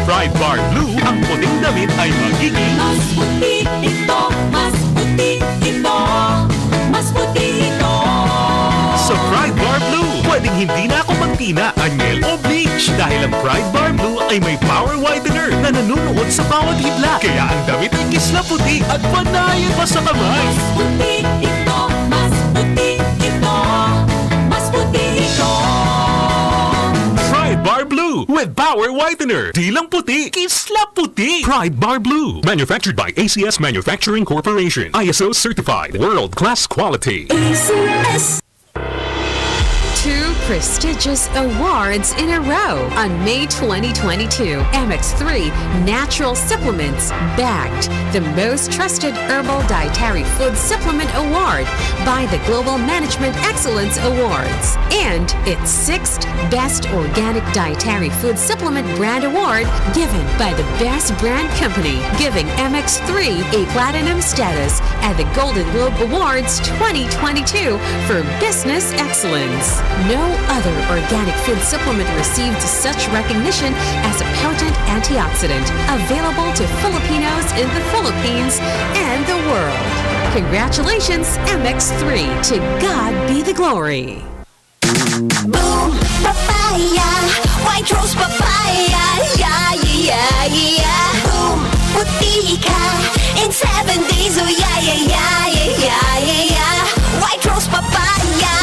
Fried Bar Blue, ang puting damit ay magiging mas puti ito, mas puti ito, mas puti ito. sa Fried Bar Blue. Pwedeng hindi na ako magtina, anyel o bleach dahil ang Fried Bar Blue ay may power whitener na nanunuot sa bawat hidla. Kaya ang damit ay kisla puti at panayan pa sa kamay. Mas puti ito, mas puti ito, mas puti ito. Fried Bar Blue with power whitener. Di lang puti, kisla puti. Fried Bar Blue. Manufactured by ACS Manufacturing Corporation. ISO certified. World-class quality. ACS. 2 prestigious awards in a row on May 2022. MX3 Natural Supplements bagged the Most Trusted Herbal Dietary Food Supplement Award by the Global Management Excellence Awards and its 6th Best Organic Dietary Food Supplement Brand Award given by the Best Brand Company, giving MX3 a platinum status at the Golden Globe Awards 2022 for business excellence. No other organic food supplement received such recognition as a potent antioxidant, available to Filipinos in the Philippines and the world. Congratulations, MX3. To God be the glory. Boom, papaya, white rose papaya, yeah, yeah, yeah. Boom, puti ka in 7 days, oh yeah, yeah, yeah, yeah, yeah, yeah. White rose papaya.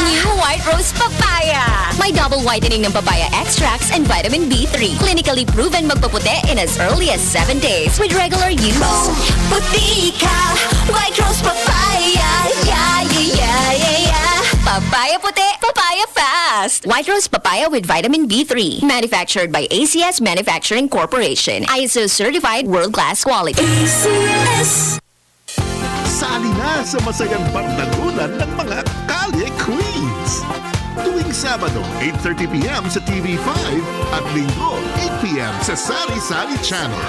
New White Rose Papaya. May double whitening ng papaya extracts and vitamin B3. Clinically proven magpaputi in as early as 7 days with regular use. Boom, puti ka, white rose papaya, yeah, yeah, yeah, yeah, yeah. Papaya puti, papaya fast. White Rose Papaya with vitamin B3. Manufactured by ACS Manufacturing Corporation. ISO certified world-class quality. ACS. Sali na sa masayang bardagulan ng mga Kalye Queens. Tuwing Sabado, 8:30pm sa TV5 at Linggo, 8pm sa Sari Sari Channel.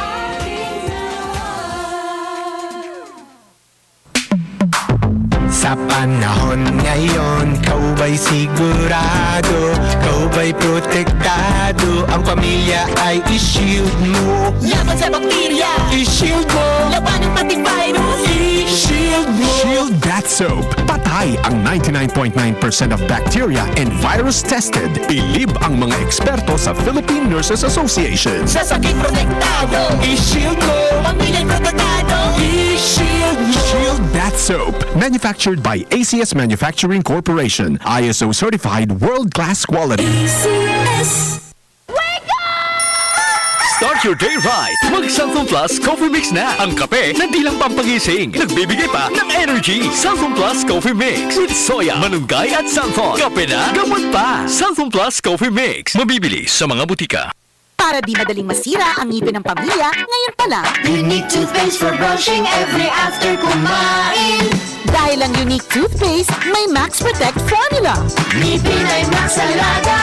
Sa panahon ngayon, kau ba'y sigurado? Kau ba'y protektado? Ang pamilya ay i-shield mo. Laban sa bakterya, I-shield mo. laban ng pati virus. I-shield mo. Shield Bat Soap. Patay ang 99.9% of bacteria and virus tested. Bilib ang mga eksperto sa Philippine Nurses Association. Sa sakit protektado, I-shield mo. pamilya'y protektado. I-shield mo. Shield Bat Soap. Manufactured by ACS Manufacturing Corporation. ISO certified world-class quality. ACS. Start your day right. Mag-Santhong Plus Coffee Mix na. Ang kape na di lang pampagising. Nagbibigay pa ng energy. Santhong Plus Coffee Mix with soya, manunggay at santhong. Kape na, gamot pa. Santhong Plus Coffee Mix. Mabibili sa mga butika. Para di madaling masira ang ngipin ng pamilya, ngayon pa lang. Unique toothpaste for brushing every after kumain. Dahil ang unique toothpaste, may Max Protect formula. Ngipin ay Max Alaga,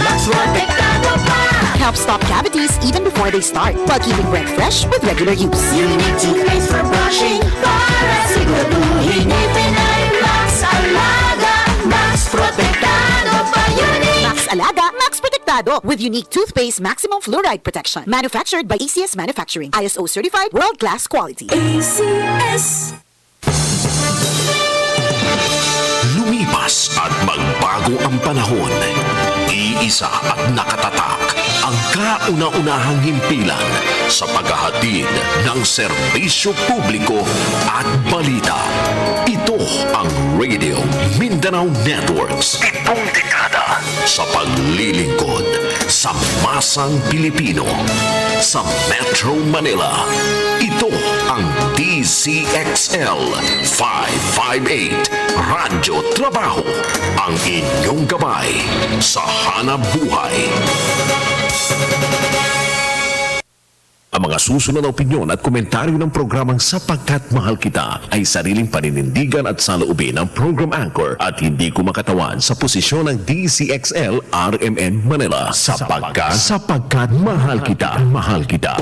Max Protektado pa. Helps stop cavities even before they start, while keeping breath fresh with regular use. Unique toothpaste for brushing para siguraduhin ngipin ay Max Alaga, Max Protektado pa. Unique Max Alaga, Max Protectado with unique toothpaste maximum fluoride protection. Manufactured by ACS Manufacturing. ISO certified world-class quality. ACS. Lumipas at magbago ang panahon. Iisa at nakatatak ang kauna-unahang himpilan sa paghahatid ng serbisyo publiko at balita. Ito ang Radio Mindanao Networks. 7 dekada sa paglilingkod sa masang Pilipino. Sa Metro Manila, ito ang DZXL 558 Radyo Trabaho, ang inyong gabay sa hanap buhay. Ang mga susunod na opinyon at komentaryo ng programang Sapagkat Mahal Kita ay sariling paninindigan at saloobin ng program anchor at hindi kumakatawan sa posisyon ng DZXL RMN Manila. Sapagkat Mahal Kita. Mahal Kita.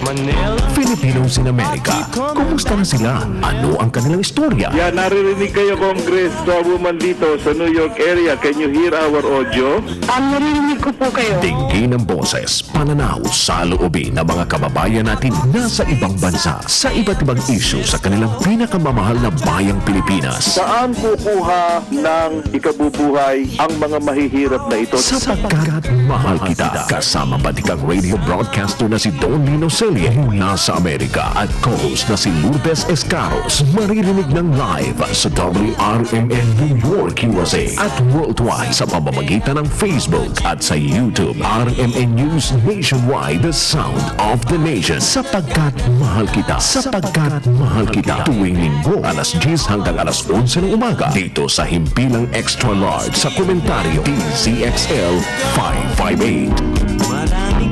Manila. Filipinos in America, kumusta na sila? Ano ang kanilang istorya? Yeah, naririnig kayo, Congresswoman dito sa New York area. Can you hear our audio? Naririnig ko po kayo. Tingin ng boses, pananaw, saloobin ng mga kababayan natin nasa ibang bansa sa iba't ibang issue sa kanilang pinakamamahal na bayang Pilipinas. Saan kukuha ng ikabubuhay ang mga mahihirap na ito? Sapagkat mahal kita. Kasama batikang radio broadcaster na si Don Lino Celle mula sa Amerika at co-host na si Lourdes Escaros. Maririnig ng live sa WRMN New York, USA at worldwide sa pamamagitan ng Facebook at sa YouTube. RMN News Nationwide, the sound of the nation. Sapagkat mahal kita. Sapagkat mahal kita. Tuwing linggo, alas 10 hanggang alas 11 ng umaga. Dito sa Himpilang Extra Large sa komentaryo DZXL 558.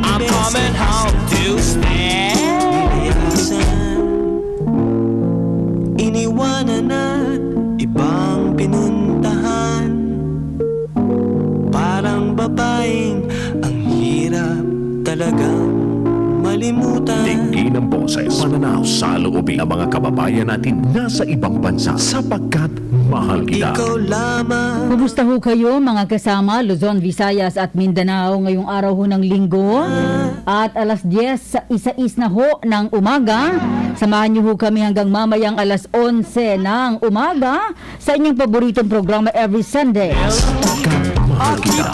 I'm coming home to stay. Iniwanan na ibang pinuntahan. Parang babaeng ang hirap talagang malimutan. Tingin ng boses, pananaw, saloobin ng mga kababayan natin nasa ibang bansa sapagkat mahal kita. Ikaw lamang. Kumusta ho kayo mga kasama Luzon, Visayas at Mindanao ngayong araw ho ng linggo at alas 10 sa isa-is na ho ng umaga. Samahan niyo ho kami hanggang mamayang alas 11 ng umaga sa inyong paboritong programa every Sunday. Mahal kita.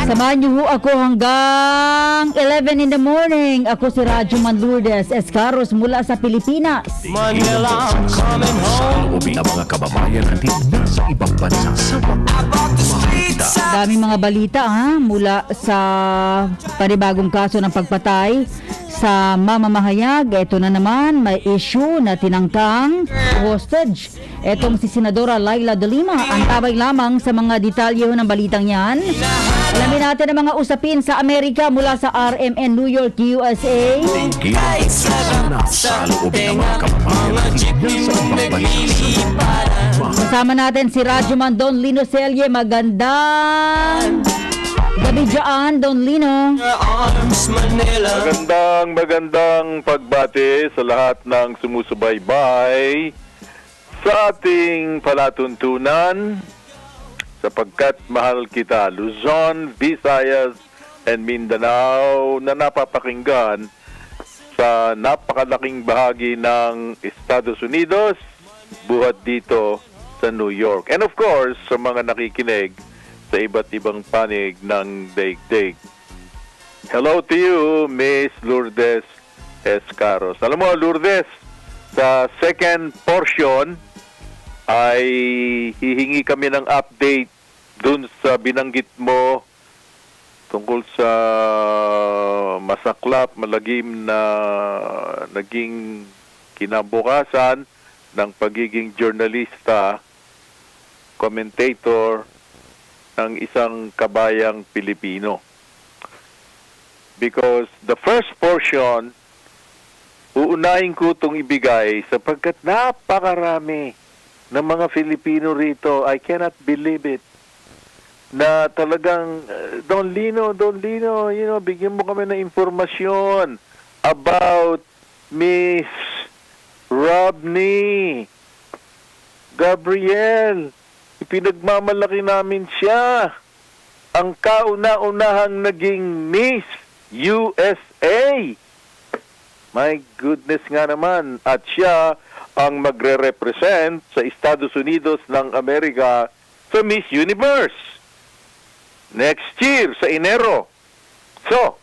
Samahan niyo ho ako hanggang 11 in the morning. Ako si Radyo Lourdes Escaros mula sa Pilipinas. Manila, I'm coming home. Saloobin ng mga kababayan natin nasa ibang bansa sapagkat mahal kita. Daming mga balita mula sa panibagong kaso ng pagpatay sa mamamahayag. Ito na naman, may issue na tinangkang hostage. Etong si Senadora Laila de Lima. Antabay lamang sa mga detalye ng balitang yan. Alamin natin ang mga usapin sa Amerika mula sa RMN New York, USA. Tingin ng boses, pananaw, saloobin ng mga kababayan natin nasa ibang bansa. Kasama natin si Radyoman Don Lino Celle. Magandang gabi dyan, Don Lino. Arms, Manila. Magandang pagbati sa lahat ng sumusubaybay sa ating palatuntunan sapagkat mahal kita, Luzon, Visayas, and Mindanao na napapakinggan sa napakalaking bahagi ng Estados Unidos, buhat dito sa New York. And of course, sa mga nakikinig sa iba't ibang panig ng daigdig. Hello to you, Miss Lourdes Escaros. Alam mo, Lourdes, sa second portion ay hihingi kami ng update dun sa binanggit mo tungkol sa masaklap, malagim na naging kinabukasan ng pagiging journalista, commentator ng isang kabayang Pilipino. Because the first portion, uunahin ko itong ibigay sapagkat napakarami ng mga Filipino rito. I cannot believe it. Na talagang, Don Lino, bigyan mo kami ng informasyon about Miss Rodney Gabriel. Ipinagmamalaki namin siya. Ang kauna-unahang naging Miss USA. My goodness nga naman. At siya ang magre-represent sa Estados Unidos ng Amerika sa Miss Universe next year sa Enero. So,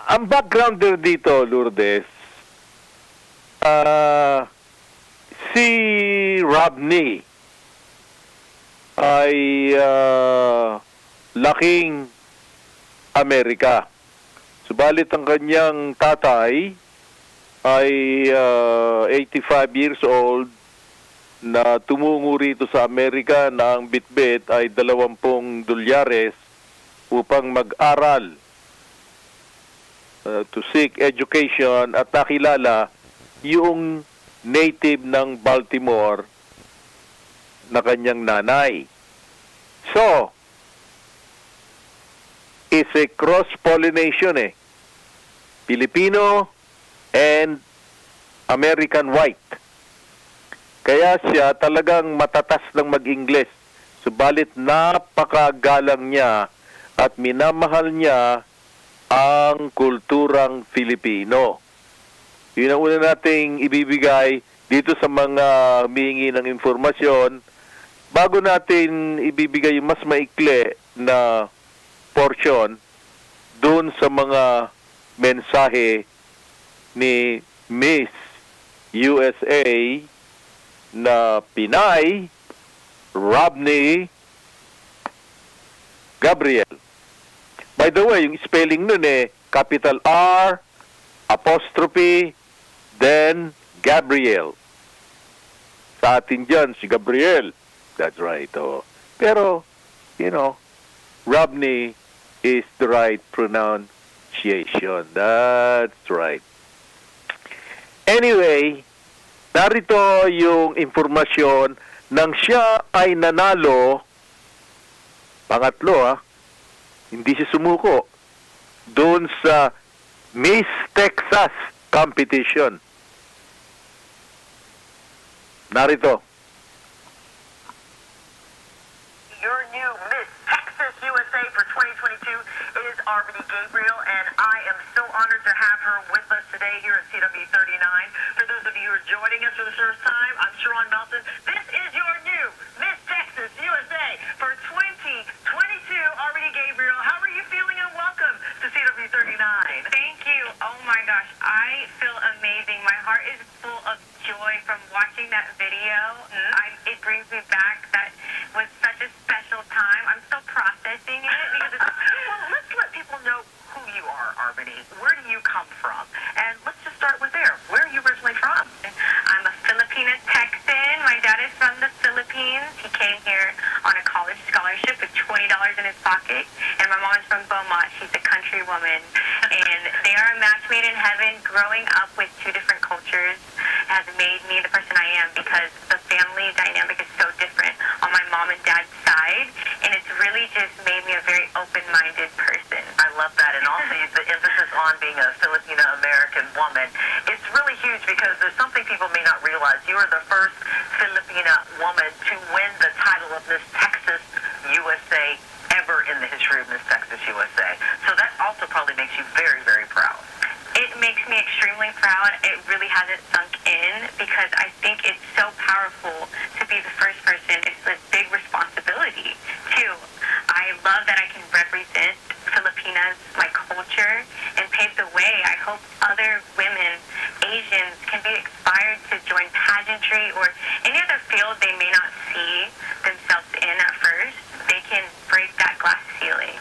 ang backgrounder dito, Lourdes, si Rodney ay laking Amerika. Subalit ang kanyang tatay ay 85 years old na tumungo rito sa Amerika na ang bitbit ay $20 upang mag-aral to seek education at nakilala yung native ng Baltimore na kanyang nanay. So, it's a cross-pollination Filipino and American white. Kaya siya talagang matatas ng mag-Ingles. Subalit napakagalang niya at minamahal niya ang kulturang Filipino. Yun ang una nating ibibigay dito sa mga humihingi ng informasyon. Bago natin ibibigay yung mas maikli na portion doon sa mga mensahe ni Miss USA na Pinay Rodney Gabriel. By the way, yung spelling nun capital R, apostrophe, then Gabriel. Sa atin dyan, si Gabriel. That's right. Oh. Pero, Rodney is the right pronunciation. That's right. Anyway, narito yung informasyon nang siya ay nanalo, pangatlo hindi siya sumuko, doon sa Miss Texas competition. Narito. Your new Miss Texas USA for 2022 is Arbany Gabriel, and I am so honored to have her with us today here at CW39. For those of you who are joining us for the first time, I'm Sharon Melton. This is your new Miss Texas USA for 2022. Arbany Gabriel, how are you feeling, and welcome to CW39. Thank you. Oh my gosh, I feel amazing. My heart is full of joy from watching that video. It brings me back. That was such a special time. I'm still processing it because it's... Well, let's let people know who you are, Arbany. Where do you come from? And let's just start with there. Where are you originally from? I'm a Filipina Texan. My dad is from the Philippines. He came here on a college scholarship with $20 in his pocket. And my mom is from Beaumont. She's a country woman. And they are a match made in heaven. Growing up with two different cultures has made me the person I am because the family dynamic is so different on my mom and dad's side. And it's really just made me a very open-minded person. I love that. And also the emphasis on being a Filipino-American woman. It's really huge because there's something people may not realize. You are the first Filipina woman to win the title of Miss Texas USA ever in the history of Miss Texas USA. So that also probably makes you very, very proud. It makes me extremely proud. It really hasn't sunk in because I think it's so powerful to be the first person. It's a big responsibility, too. I love that I can represent Filipinas, my culture, and pave the way. I hope other women, Asians, can be inspired to join pageantry or any other field they may not see themselves in at first. They can break that glass ceiling.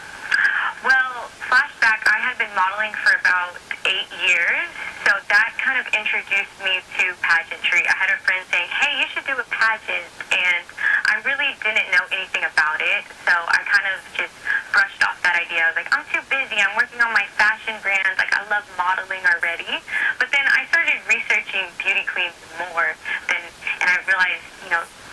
Well, flashback, I had been modeling for about 8 years, so that kind of introduced me to pageantry. I had a friend saying, hey, you should do a pageant, and I really didn't know anything about it, so I kind of just brushed off that idea. I was like, I'm too busy, I'm working on my fashion brand, like I love modeling already. But then I started researching beauty queens more, and I realized,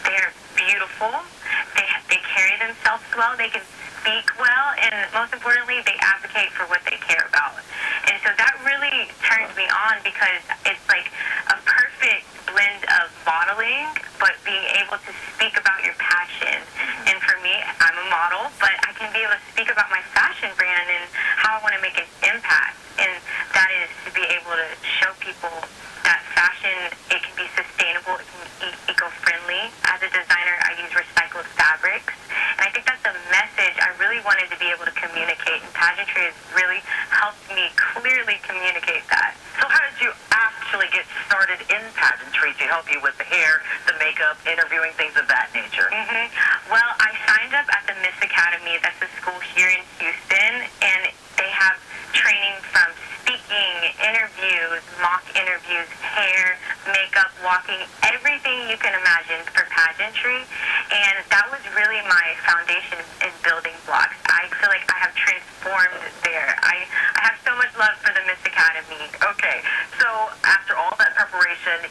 they're beautiful, they carry themselves well, they can speak well, and most importantly, they advocate for what they care about. And so that really turned me on because it's like a perfect blend of modeling, but being able to speak about your passion. And for me, I'm a model, but I can be able to speak about my fashion brand and how I want to make an impact. And that is to be able to show people that fashion, it can be sustainable, it can be eco-friendly. As a designer, I use recycled fabrics. And I think that's a message I really wanted to be able to communicate, and pageantry has really helped me clearly communicate that. So how did you actually get started in pageantry to help you with the hair, the makeup, interviewing, things of that nature? Well, I signed up at the Miss Academy. That's a school here in Houston, and they have training from speaking, interviews, mock interviews, hair, makeup, walking, everything you can imagine for pageantry. And that was really my foundation in building blocks. I feel like I have transformed there. I have so much love for the Miss Academy. Okay, so after all that preparation,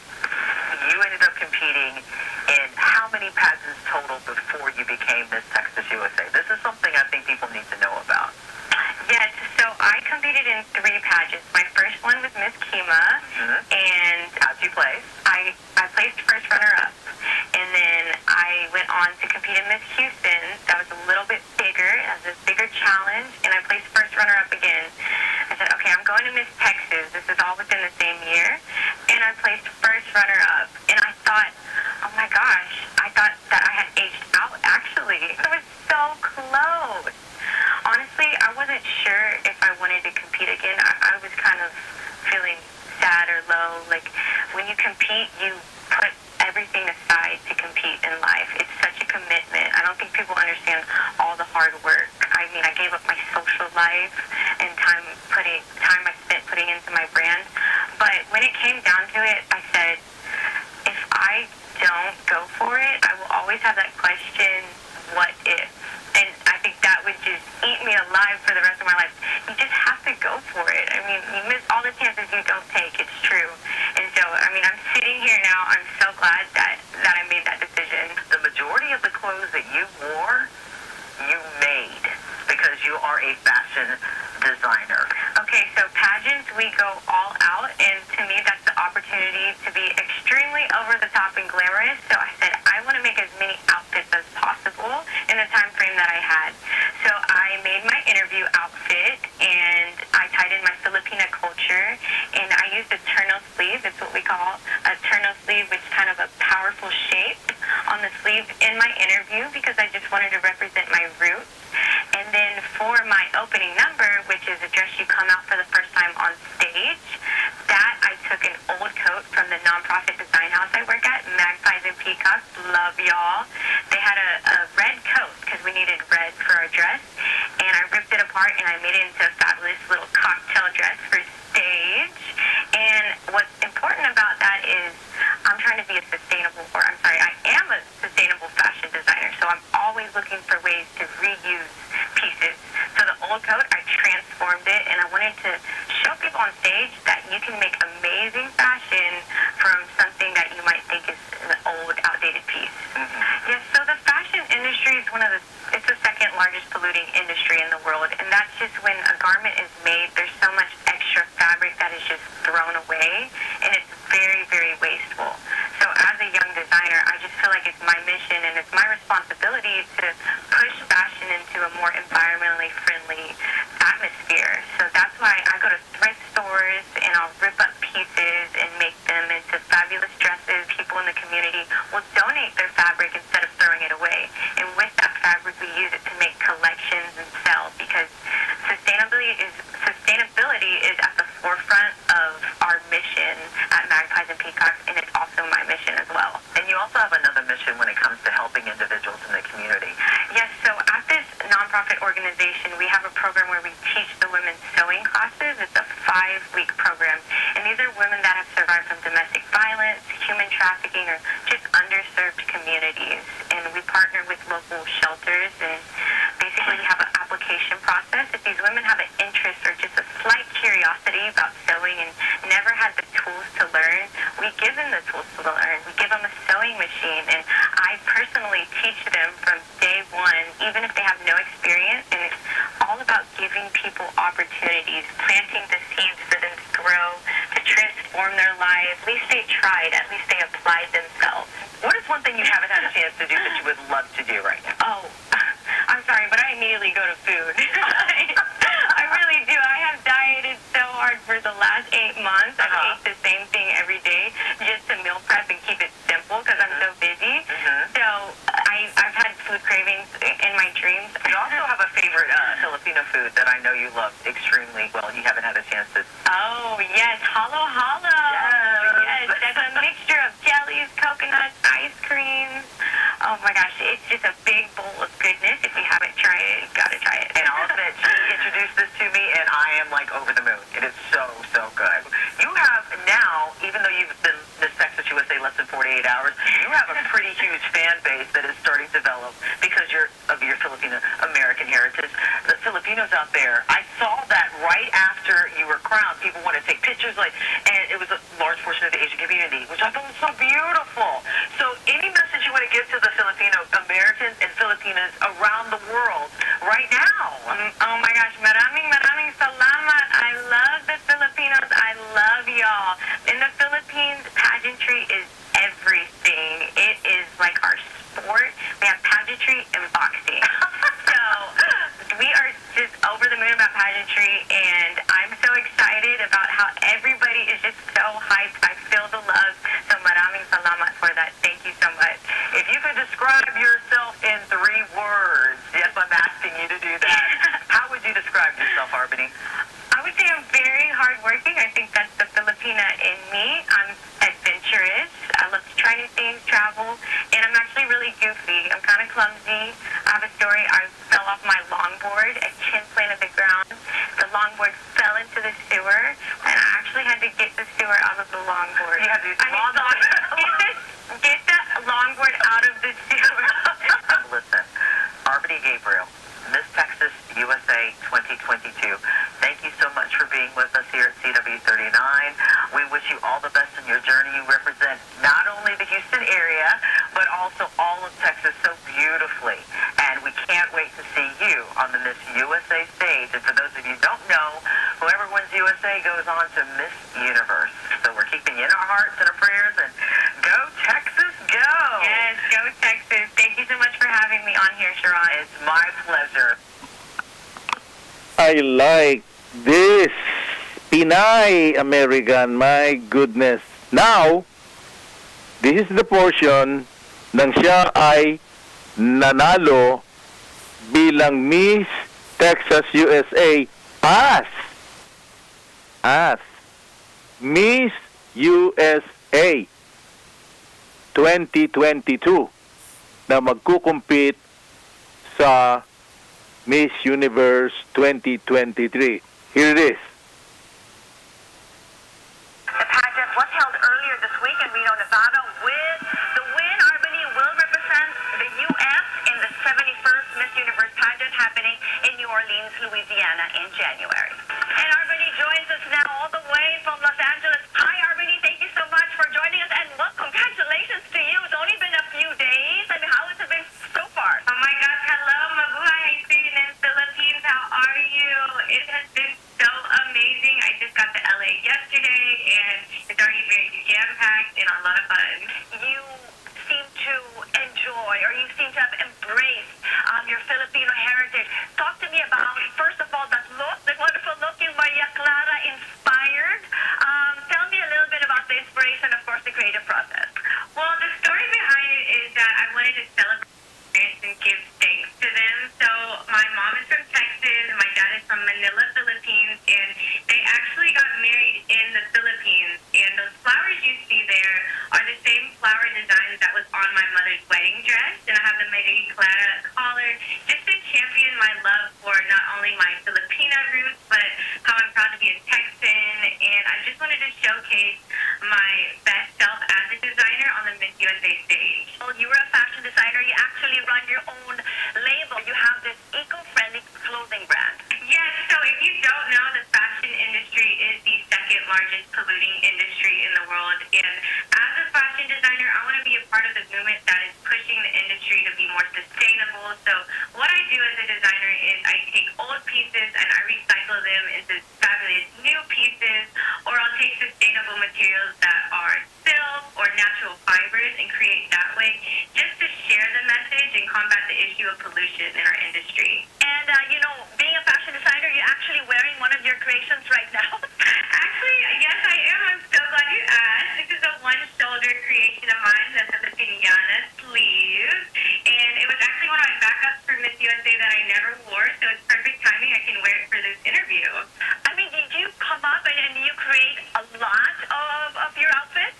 you ended up competing in how many pageants total before you became Miss Texas USA? This is something I think people need to know about. Yes, so I competed in 3 pageants. My first one was Miss Kima, and How'd you play? I placed first runner-up. And then I went on to compete in Miss Houston. That was a little bit bigger. It was a bigger challenge, and I placed first runner-up again. I said, okay, I'm going to Miss Texas. This is all within the same year. And I placed first runner-up. And I thought, oh my gosh, I thought that I had aged out, actually. It was so close. Honestly, I wasn't sure if I wanted to compete again. I was kind of feeling sad or low. Like, when you compete, you put everything aside to compete in life. It's such a commitment. I don't think people understand all the hard work. I mean, I gave up my social life and time I spent putting into my brand. But when it came down to it, I said, if I don't go for it, I will always have that question, what if? And I think that would just eat me alive for the rest of my life. You just have to go for it. I mean, you miss all the chances you don't take. It's true. And so, I mean, I'm sitting here now. I'm so glad that I made that decision. The majority of the clothes that you wore, you made because you are a fashion designer. Okay, so pageants, we go all out, and to me, that's the opportunity to be extremely over the top and glamorous. So I said, I want to make as many outfits as possible in the time frame that I had. So I made my interview outfit, and I tied in my Filipina culture, and I used a turtle sleeve. It's what we call a turtle sleeve, which is kind of a powerful shape on the sleeve in my interview because I just wanted to represent my roots. And then for my opening number, which is a dress you come out for the first time on stage, that I took an old coat from the nonprofit design house I work at, Magpies and Peacocks. Love y'all. They had a red coat because we needed red for our dress, and I ripped it apart and I made it into a fabulous little cocktail dress for stage. And what's important about that is I am a sustainable fashion designer, so I'm always looking for ways to reuse pieces. So the old coat, I transformed it, and I wanted to show people on stage that you can make amazing fashion from something that you might think is an old, outdated piece. Yes, so the fashion industry is it's the second largest polluting industry in the world, and that's just when a garment is made, there's so much extra fabric that is just thrown away, and it's very, very wasteful. So as a young designer, I just feel like it's my mission and it's my responsibility to push fashion into a more environmentally friendly atmosphere. So that's why I go to thrift stores and I'll rip up pieces and make them into fabulous dresses. People in the community will donate their fabric instead of throwing it away. And with that fabric, we use it to make collections and sell because sustainability is at the forefront of our mission at Magpies and Peacocks, and it's also my mission as well. And you also have another mission when it comes to helping individuals in the community. Yes, so at this nonprofit organization, we have a program where we teach the women sewing classes. It's a 5-week program, and these are women that have survived from domestic violence, human trafficking, or just underserved communities. And we partner with local shelters, and basically we have an application process. If these women have an interest or just a slight curiosity about sewing and never had the tools to learn, we give them the tools to learn. We give them a sewing machine, and I personally teach them from day one, even if they have no experience, and it's all about giving people opportunities, planting the seeds for them to grow, to transform their lives. At least they tried, at least they applied themselves. What is one thing you haven't had a chance to do that you would love to do right now? Oh, I'm sorry, but I immediately go to food. I really do. I have dieted so hard for the last 8 months. I've ate the same thing every day just to meal prep and keep it simple because I'm so busy. So I've had food cravings in my dreams. You also have a favorite Filipino food that I know you love extremely well. You haven't had a chance to. Oh, yes. Halo halo. Yes. That's a mixture of jellies, coconuts, ice creams. Oh, my gosh. It's just a big bowl of goodness. If you haven't tried it, you've got to try it. And I'll admit, she introduced this to me, and I am like over the moon. It is so, so good. You have now, even though you've been Miss Texas USA less than 48 hours, you have a pretty huge fan base that is starting to develop because of your Filipino American heritage. The Filipinos out there, I saw that right after you were crowned. People want to take pictures, and it was a large portion of the Asian community, which I thought was so beautiful. So any message you want to give to the Filipino Americans and Filipinas around the world right now? Oh my gosh, maraming salamat and I'm so excited about how everybody is just so hyped. I feel the love. So maraming salamat for that. Thank you so much. If you could describe yourself in 3 words, yes, I'm asking you to do that. How would you describe yourself, Arbany? I would say I'm very hardworking. I think that's the Filipina in me. I'm adventurous. I love to try new things, travel, and I'm actually really goofy. I'm kind of clumsy. I have a story. I fell off my longboard at chin plane at the ground. The longboard fell into the sewer, and I actually had to get the sewer out of the longboard. You had to get the longboard out of the sewer. Listen, Arbany Gabriel, Miss Texas USA 2022. Thank you so much for being with us here at CW39. We wish you all the best in your journey. You represent not only the Houston area, but also all of Texas so beautifully. And we can't wait to see you on the Miss USA stage. And for those of you who don't know, whoever wins USA goes on to Miss Universe. So we're keeping you in our hearts and our prayers. And go Texas, go! Yes, go Texas. Thank you so much for having me on here, Sharon. It's my pleasure. I like this. Pinay American, my goodness. Now, this is the portion nang siya ay nanalo bilang Miss Texas USA as Miss USA 2022 na magkukumpit sa Miss Universe 2023. Here it is. The pageant was held earlier this week in Reno, Nevada. With the win, Arbany will represent the U.S. in the 71st Miss Universe pageant happening in New Orleans, Louisiana in January. And Arbany joins us now all the way from Los Angeles. Hi, Arbany. Thank you so much for joining us. And well, congratulations to you. It's only been a few days. I mean, how has it been so far? Oh my gosh, hello, mabuhay in Philippines. How are you? It has been so amazing. I just got to LA yesterday, and it's already very jam-packed and a lot of fun. You seem to enjoy, or you seem to have embraced your Filipino heritage. Talk to me about, first of all, that look, that wonderful look you Maria Clara inspired. Tell me a little bit about the inspiration, of course, the creative process. Well, the story behind it is that I wanted to celebrate and give thanks to them. So my mom is from Texas, my dad is from Manila, Philippines, and they actually got married in the Philippines. And those flowers you see there are the same flower designs that was on my mother's wedding dress. And I have the Maria Clara collar just to champion my love for not only my Filipina roots, but how I'm proud to be a Texan. And I just wanted to showcase my best self as a designer on the Miss USA stage. Well, you were a fashion designer. You actually run your own label. You have this eco-friendly clothing brand. Yes, so if you don't know, the fashion industry is the second largest polluting industry in the world. And as a fashion designer, I want to be a part of the movement that is pushing the industry to be more sustainable. So what I do as a designer is I take old pieces and I recycle them into fabulous new pieces, or I'll take sustainable materials that are silk or natural fibers and create that way, just to share the message and combat the issue of pollution in our industry. And, being a fashion designer, you're actually wearing one of your creations right now. Actually, yes, I am. I'm so glad you asked. This is a one-shoulder creation of mine. That's a Filipiniana sleeve. And it was actually one of my backups for Miss USA that I never wore, so it's perfect timing. I can wear it for this interview. I mean, did you come up and you create a lot of your outfits?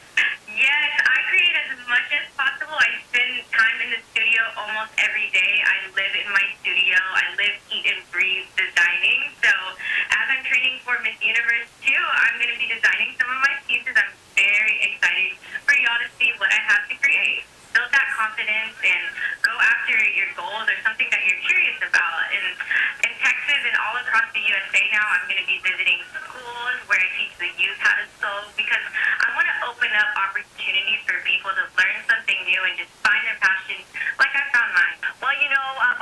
Yes, I create as much as possible. I spend time in the studio almost every day. I live in my studio. I live, eat, and breathe designing. So as I'm training for Miss Universe too, I'm going to be designing some of my pieces. I'm very excited for y'all to see what I have to create. Build that confidence and go after your goals or something that you're curious about. In Texas and all across the USA now, I'm going to be visiting schools where I teach the youth how to sew, because I want to open up opportunities for people to learn something new and just find their passion like I found mine. Well,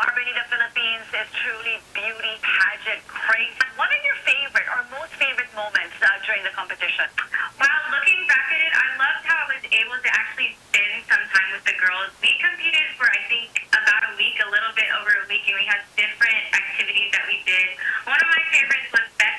Arbany, the Philippines is truly beauty pageant crazy. What are your favorite or most favorite moments during the competition? Well, looking back at it, I loved how I was able to actually spend some time with the girls. We competed for, I think, about a week, a little bit over a week, and we had different activities that we did. One of my favorites was best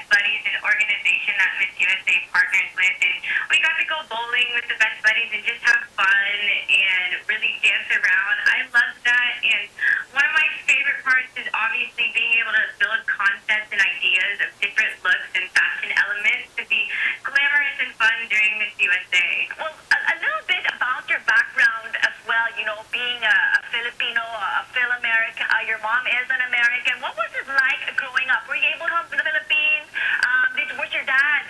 that Miss USA partners with, and we got to go bowling with the best buddies and just have fun and really dance around. I love that, and one of my favorite parts is obviously being able to build concepts and ideas of different looks and fashion elements to be glamorous and fun during Miss USA. Well, a little bit about your background as well, you know, being a Filipino, a Phil-American, your mom is an American. What was it like growing up? Were you able to come to the Philippines? Was your dad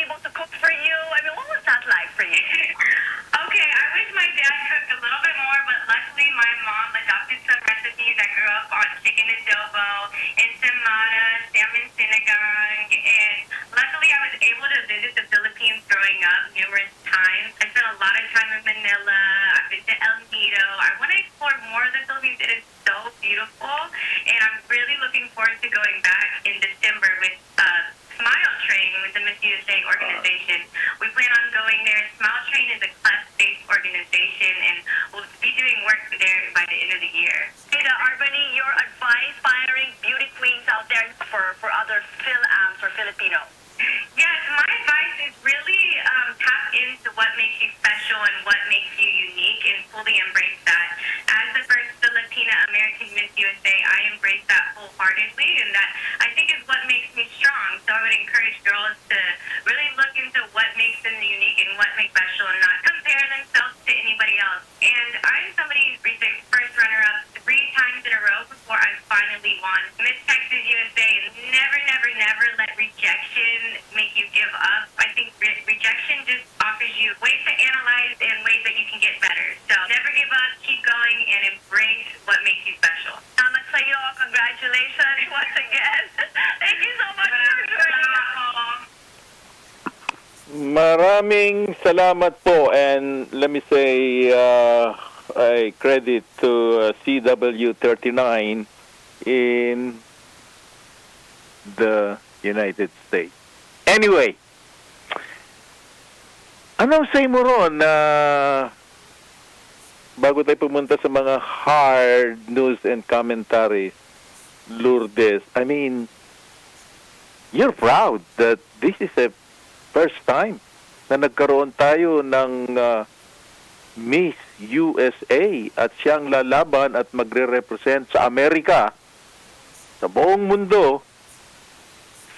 able to cook for you? I mean, what was that like for you? Okay, I wish my dad cooked a little bit more, but luckily my mom adopted some recipes. I grew up on chicken adobo, ensamada, salmon sinigang, and luckily I was able to visit the Philippines growing up numerous times. I spent a lot of time in Manila. I've been to El Nido. I want to explore more of the Philippines. It is so beautiful, and I'm really looking forward to going back in December with Smile Train with the Miss USA organization. We plan on going there. Smile Train is a class-based organization, and we'll be doing work there by the end of the year. Ada Arbany, your advice, firing beauty queens out there for other Phil-Ams or Filipinos? Yes, my advice is really tap into what makes you special and what makes you unique and fully embrace that. As the first Filipina American Miss USA, I embrace that wholeheartedly, and that I think is what makes me strong. So I would encourage girls to really look into what makes them unique and what makes special and not compare themselves to anybody else. And I'm somebody who's reached the first runner-up 3 times in a row before I finally won Miss Texas USA. And never let rejection make you give up. I think rejection just offers you ways to analyze and ways that you can get better. So never give up, keep going, and embrace what makes you special. Salamat sa iyo. Congratulations once again. Thank you so much for joining us. Maraming salamat po, and let me say I credit to CW39 in the United States. Anyway, anong say mo ron na bago tayo pumunta sa mga hard news and commentaries, Lourdes, I mean, you're proud that this is a first time na nagkaroon tayo ng Miss USA at siyang lalaban at magre-represent sa Amerika, sa buong mundo,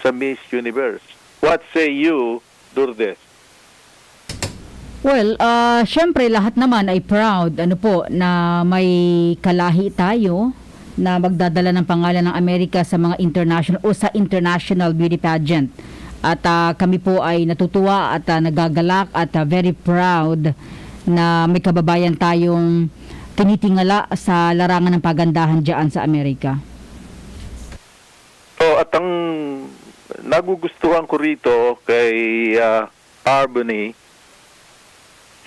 sa Miss Universe. What say you, Lourdes? Well, syempre lahat naman ay proud na may kalahi tayo na magdadala ng pangalan ng Amerika sa mga international o sa international beauty pageant. At kami po ay natutuwa at nagagalak at very proud na may kababayan tayong tinitingala sa larangan ng pagandahan diyan sa Amerika. At ang nagugustuhan ko rito kay Arbany,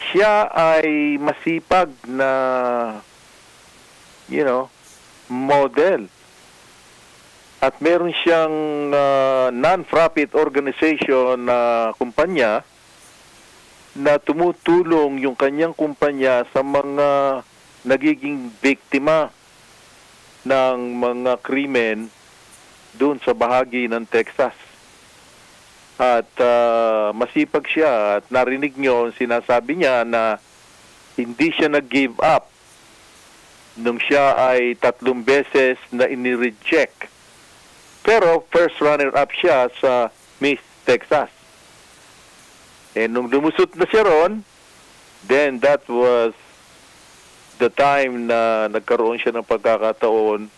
siya ay masipag na model. At meron siyang non-profit organization na kumpanya na tumutulong yung kanyang kumpanya sa mga nagiging biktima ng mga krimen doon sa bahagi ng Texas. At masipag siya at narinig nyo, sinasabi niya na hindi siya nag-give up nung siya ay 3 beses na inireject. Pero first runner-up siya sa Miss Texas. And nung lumusot na siya ron, then that was the time na nagkaroon siya ng pagkakataon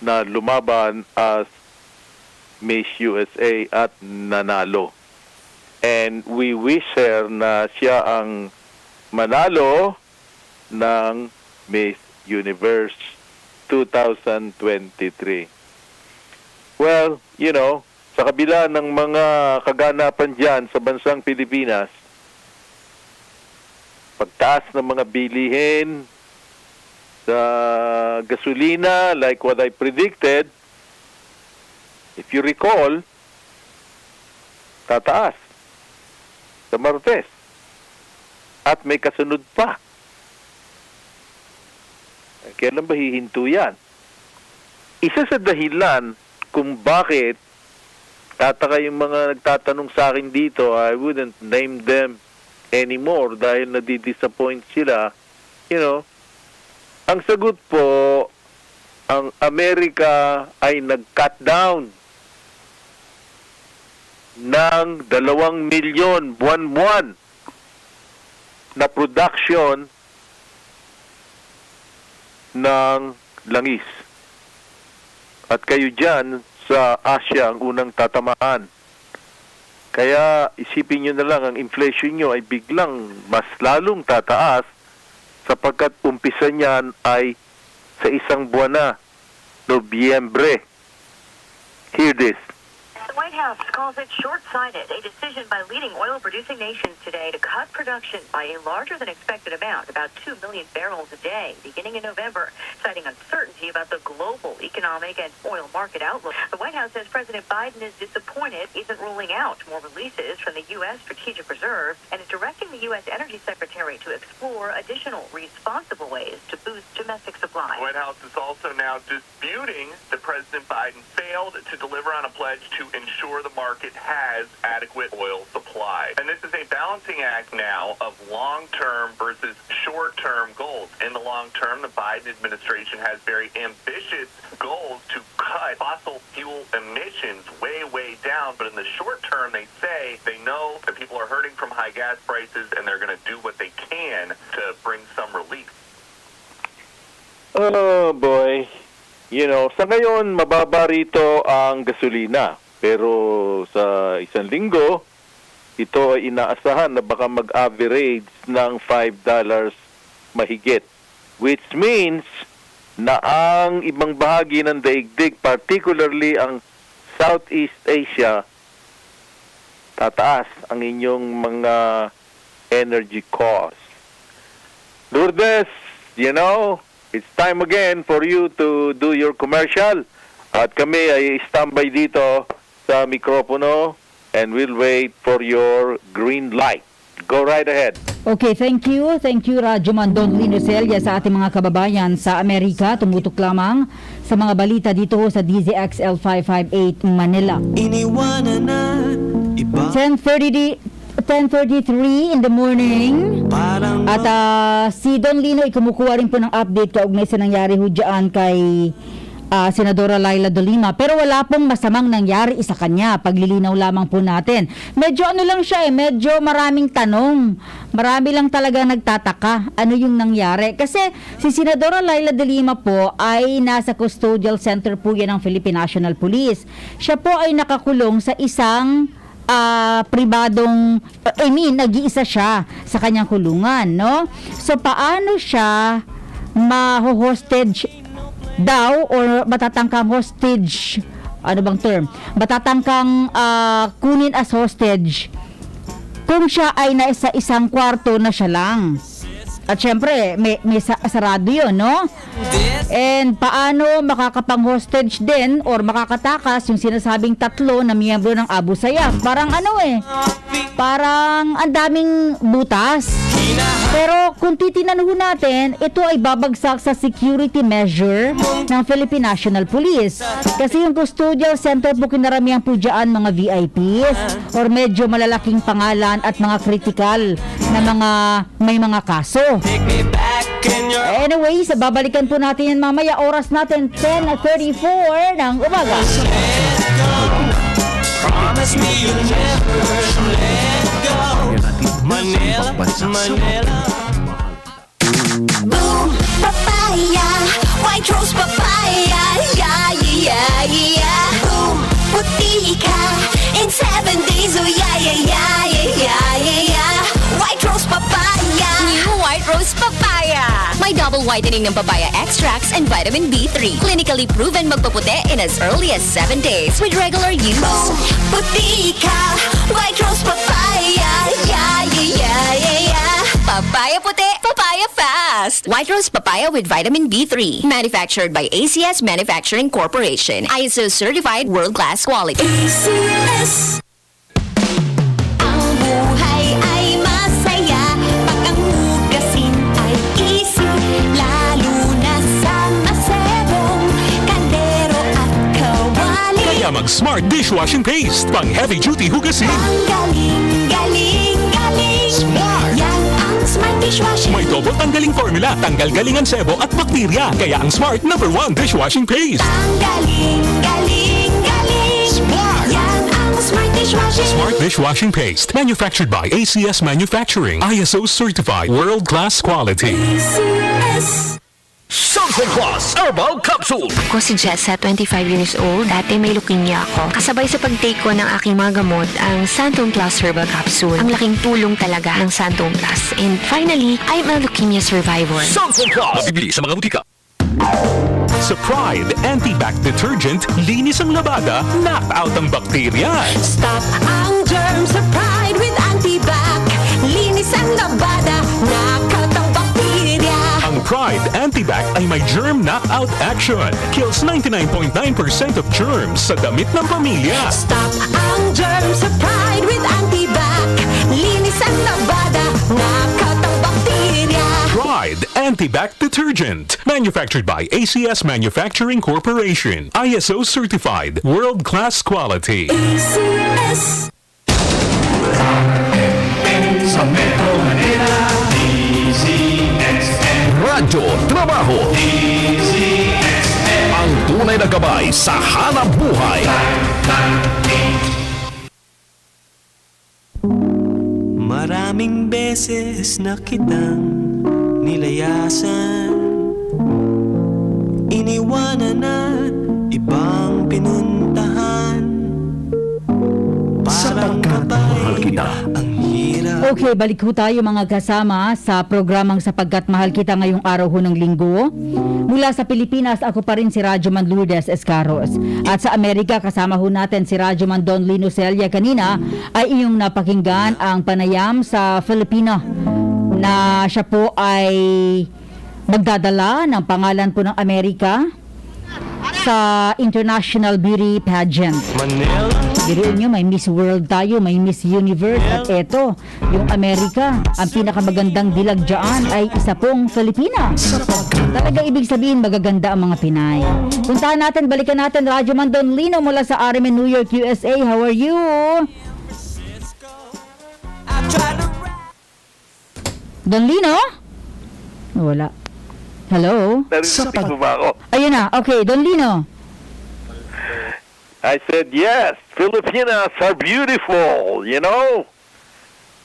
na lumaban as Miss USA at nanalo. And we wish her na siya ang manalo ng Miss Universe 2023. Well, sa kabila ng mga kaganapan dyan sa bansang Pilipinas, pagtaas ng mga bilihin sa gasolina, like what I predicted, if you recall, tataas sa Martes. At may kasunod pa. Kailan ba hihinto yan? Isa sa dahilan kung bakit Tataka yung mga nagtatanong sa akin dito, I wouldn't name them anymore dahil nadidisappoint sila. You know, ang sagot po, ang Amerika ay nag-cut down ng 2 milyon buwan-buwan na production ng langis. At kayo dyan sa Asia ang unang tatamaan. Kaya isipin nyo na lang, ang inflation nyo ay biglang mas lalong tataas sapagkat umpisa niyan ay sa isang buwan na, Nobyembre. Hear this. The White House calls it short-sighted, a decision by leading oil-producing nations today to cut production by a larger-than-expected amount, about 2 million barrels a day, beginning in November, citing uncertainty about the global economic and oil market outlook. The White House says President Biden is disappointed, isn't ruling out more releases from the U.S. Strategic Reserve, and is directing the U.S. Energy Secretary to explore additional responsible ways to boost domestic supply. The White House is also now disputing that President Biden failed to deliver on a pledge to ensure the market has adequate oil supply. And this is a balancing act now of long-term versus short-term goals. In the long term, the Biden administration has very ambitious goals to cut fossil fuel emissions way, way down. But in the short term, they say they know that people are hurting from high gas prices and they're going to do what they can to bring some relief. Oh boy. You know, sa ngayon mababa rito ang gasolina. Pero sa isang linggo, ito ay inaasahan na baka mag-average ng $5 mahigit. Which means na ang ibang bahagi ng daigdig, particularly ang Southeast Asia, tataas ang inyong mga energy costs. Lourdes, you know, it's time again for you to do your commercial. At kami ay standby dito sa mikropono and we'll wait for your green light. Go right ahead. Okay, thank you. Thank you, Radyo Mandon Lino, Celle, sa ating mga kababayan sa Amerika. Tumutok lamang sa mga balita dito sa DZXL 558 Manila. Iniwanan na iba 10:33 in the morning. At si Don Lino ay kumukuha rin po ng update kaugnay sa nangyari ho dyan kay Senadora Laila de Lima, pero wala pong masamang nangyari sa kanya. Paglilinaw lamang po natin. Medyo ano lang siya medyo maraming tanong. Marami lang talaga nagtataka ano yung nangyari. Kasi si Senadora Laila de Lima po ay nasa custodial center po yan ng Philippine National Police. Siya po ay nakakulong sa isang pribadong, nag-iisa siya sa kanyang kulungan, no? So paano siya ma-hostage daw or matatangkang hostage, ano bang term, matatangkang kunin as hostage kung siya ay nasa isang kwarto na siya lang. At syempre may sarado yun, no? And paano makakapang-hostage din or makakatakas yung sinasabing 3 na miyembro ng Abu Sayyaf? Parang parang ang daming butas. Pero kung titinanuhin natin, ito ay babagsak sa security measure ng Philippine National Police. Kasi yung custodial center po kinaramihan po dyan mga VIPs or medyo malalaking pangalan at mga critical na may mga kaso. Anyways, babalikan po natin yan mamaya. Oras natin 10:34 ng umaga. Promise me you'll never let go. Manila, Manila. Boom, papaya, white rose papaya, yeah, yeah, yeah. Boom, puti ka in 7 days, oh yeah, yeah, yeah, yeah, yeah, yeah. White rose papaya. New White Rose Papaya. May double whitening ng papaya extracts and vitamin B3. Clinically proven magpaputi in as early as 7 days with regular use. Boom, puti ka, white rose papaya, yeah, yeah, yeah, yeah, yeah. Papaya puti, papaya fast. White Rose Papaya with vitamin B3. Manufactured by ACS Manufacturing Corporation. ISO certified world-class quality. ACS. Ang buhay ay masaya pag ang hugasin ay easy, lalo na sa maserong kaldero at kawali. Kaya mag-smart dishwasher dishwashing paste. Pang heavy-duty hugasin. Ang galing, galing, galing. Smart! Yan ang Smart Dishwashing. May double tanggaling formula, tanggal galing ang sebo at bakterya. Kaya ang Smart #1 dishwashing paste. Ang galing, galing, galing. Smart! Yan ang Smart Dishwashing. Smart dishwashing paste. Manufactured by ACS Manufacturing. ISO certified. World-class quality. ACS. Samsung Plus Herbal Capsule. Ako si Jessa, 25 years old. Dati may leukemia ako. Kasabay sa pag-take ko ng aking mga gamot, ang Santon Plus Herbal Capsule. Ang laking tulong talaga ng Santon Plus. And finally, I'm a leukemia survivor. Samsung Plus. Mabibili sa mga butika. Sa Pride Anti-Bac Detergent, linis ang labada, knock out ang bakterya. Stop ang germs sa Pride with Antibac. Linis ang labada, knockout ang bakterya. Ang Pride Anti-Bac ay may germ knockout action. Kills 99.9% of germs sa damit ng pamilya. Stop ang germs sa Pride with Antibac. Linis ang labada, knockout ang bakterya. Pride Anti-Bac Detergent. Manufactured by ACS Manufacturing Corporation. ISO certified. World-class quality. ACS. Sa Metro Manila, DZXL. Radyo Trabaho. DZXL. Ang tunay na gabay sa hanap buhay. Maraming beses na kitang nilayasan, iniwanan at ibang pinuntahan. Sapagkat mahal kita. Ang hirap. Okay, balik ho tayo mga kasama sa programang Sapagkat Mahal Kita ngayong araw ho ng linggo. Mula sa Pilipinas, ako pa rin si Radyoman Lourdes Escaros. At sa Amerika, kasama ho natin si Radyoman Don Lino Celle. Kanina ay iyong napakinggan ang panayam sa Filipino na siya po ay magdadala ng pangalan po ng Amerika sa International Beauty Pageant. Manila, Biruin nyo, may Miss World tayo, may Miss Universe, at eto, yung Amerika, ang pinakamagandang dilag dyan ay isa pong Filipina. Talaga ibig sabihin, magaganda ang mga Pinay. Puntahan natin, balikan natin, Radyoman Don Lino mula sa RMN New York, USA. How are you? Don Lino? Wala. Hello? Narinig mo ba ako? Ayun na, okay, Don Lino. I said, yes, Filipinas are beautiful, you know?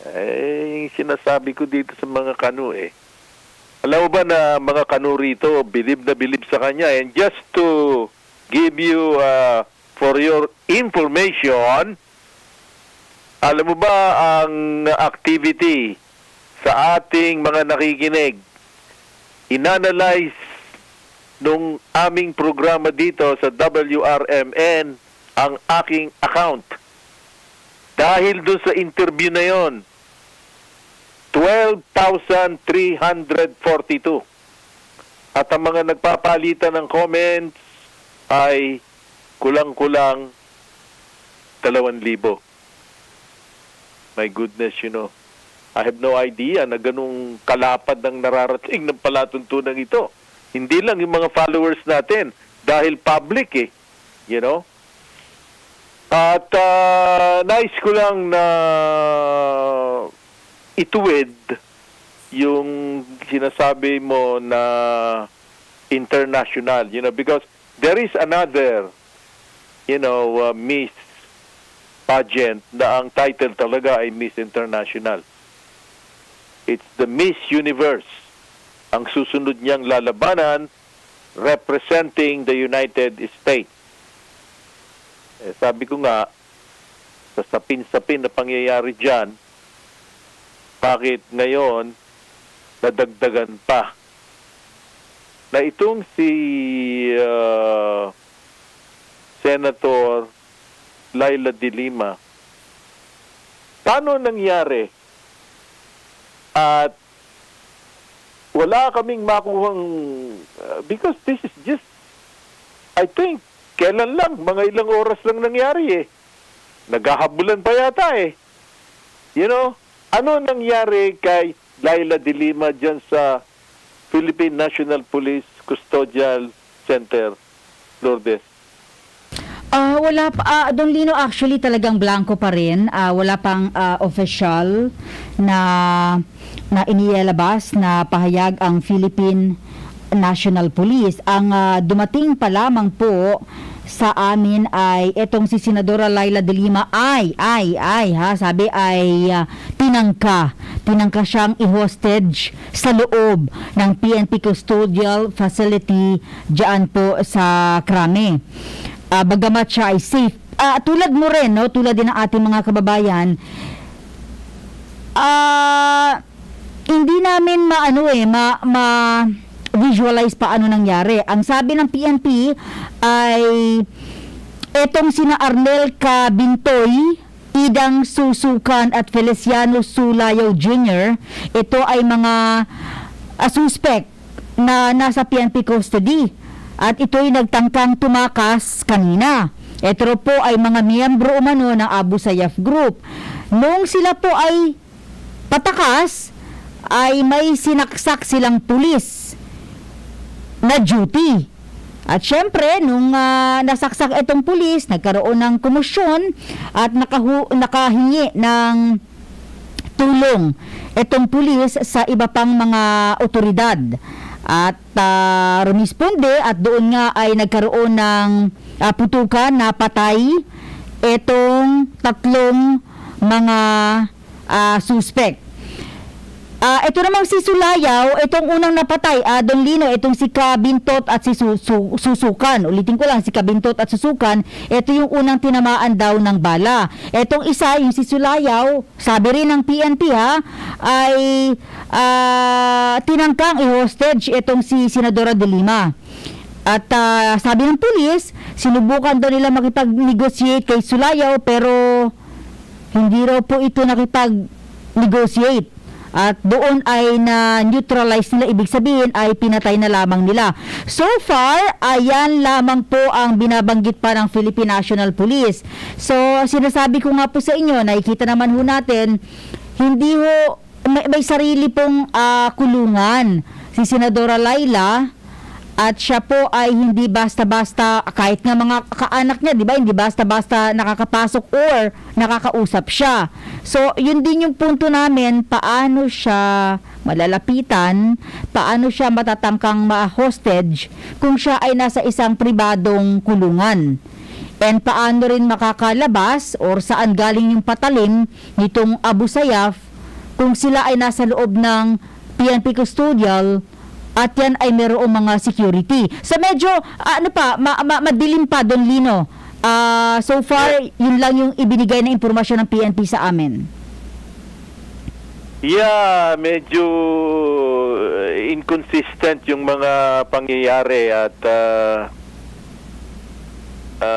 Eh, yung sinasabi ko dito sa mga kanu eh. Alam mo ba na mga kanu rito, bilib na bilib sa kanya. And just to give you, for your information, alam mo ba ang activity sa ating mga nakikinig? Inanalyze nung aming programa dito sa WRMN ang aking account. Dahil doon sa interview na yon, 12,342. At ang mga nagpapalitan ng comments ay kulang-kulang 2,000. My goodness, you know. I have no idea na ganung kalapad ng nararating ng palatuntunan ito. Hindi lang yung mga followers natin, dahil public eh, you know. At nais ko lang na ituwid yung sinasabi mo na international, you know, because there is another, you know, Miss pageant na ang title talaga ay Miss International. It's the Miss Universe. Ang susunod niyang lalabanan representing the United States. Eh, sabi ko nga, sa sapin-sapin na pangyayari dyan, bakit ngayon nadagdagan pa na itong si Senator Laila de Lima, paano nangyari at wala kaming makuhang because this is just, I think, kailan lang, mga ilang oras lang nangyari eh. Naghahabulan pa yata eh. You know, ano nangyari kay Laila de Lima dyan sa Philippine National Police Custodial Center, Lourdes? Wala pa, Don Lino, actually talagang blanco pa rin. Wala pang official na inilalabas na pahayag ang Philippine National Police. Ang dumating pa lamang po sa amin ay etong si Senadora Laila de Lima sabi ay tinangka siyang i-hostage sa loob ng PNP custodial facility diyan po sa Krame. Bagamat siya ay safe. Tulad mo rin, no? Tulad din ng ating mga kababayan, hindi namin visualize paano nangyari. Ang sabi ng PNP ay etong sina Arnel Cabintoy, Idang Susukan at Feliciano Sulayaw Jr., ito ay mga suspect na nasa PNP custody at ito'y nagtangkang tumakas kanina. Ito po ay mga miyembro umano ng Abu Sayyaf Group. Nung sila po ay patakas, ay may sinaksak silang pulis na duty. At syempre, nung nasaksak itong pulis, nagkaroon ng komosyon at nakahingi ng tulong itong pulis sa iba pang mga otoridad. At rumisponde at doon nga ay nagkaroon ng putukan na patay itong tatlong mga suspect. Ito namang si Sulayaw, itong unang napatay, Don Lino, itong si Kabintot at si Susukan. Ulitin ko lang, si Kabintot at Susukan, ito yung unang tinamaan daw ng bala. Itong isa, yung si Sulayaw, sabi rin ng PNP ay tinangkang i-hostage itong si Senadora de Lima. At sabi ng pulis, sinubukan daw nila makipag-negotiate kay Sulayaw pero hindi raw po ito nakipag-negotiate. At doon ay na-neutralize nila, ibig sabihin ay pinatay na lamang nila. So far, ayan lamang po ang binabanggit pa ng Philippine National Police. So, sinasabi ko nga po sa inyo, nakikita naman ho natin, hindi ho, may sarili pong kulungan si Senadora Laila. At siya po ay hindi basta-basta, kahit nga mga kaanak niya, di ba, hindi basta-basta nakakapasok or nakakausap siya. So, yun din yung punto namin, paano siya malalapitan, paano siya matatangkang ma-hostage kung siya ay nasa isang pribadong kulungan. And paano rin makakalabas or saan galing yung patalim nitong Abu Sayyaf kung sila ay nasa loob ng PNP custodial at yan ay mayroong mga security. So medyo, madilim pa, Don Lino. So far, yun lang yung ibinigay na impormasyon ng PNP sa amin. Yeah, medyo inconsistent yung mga pangyayari at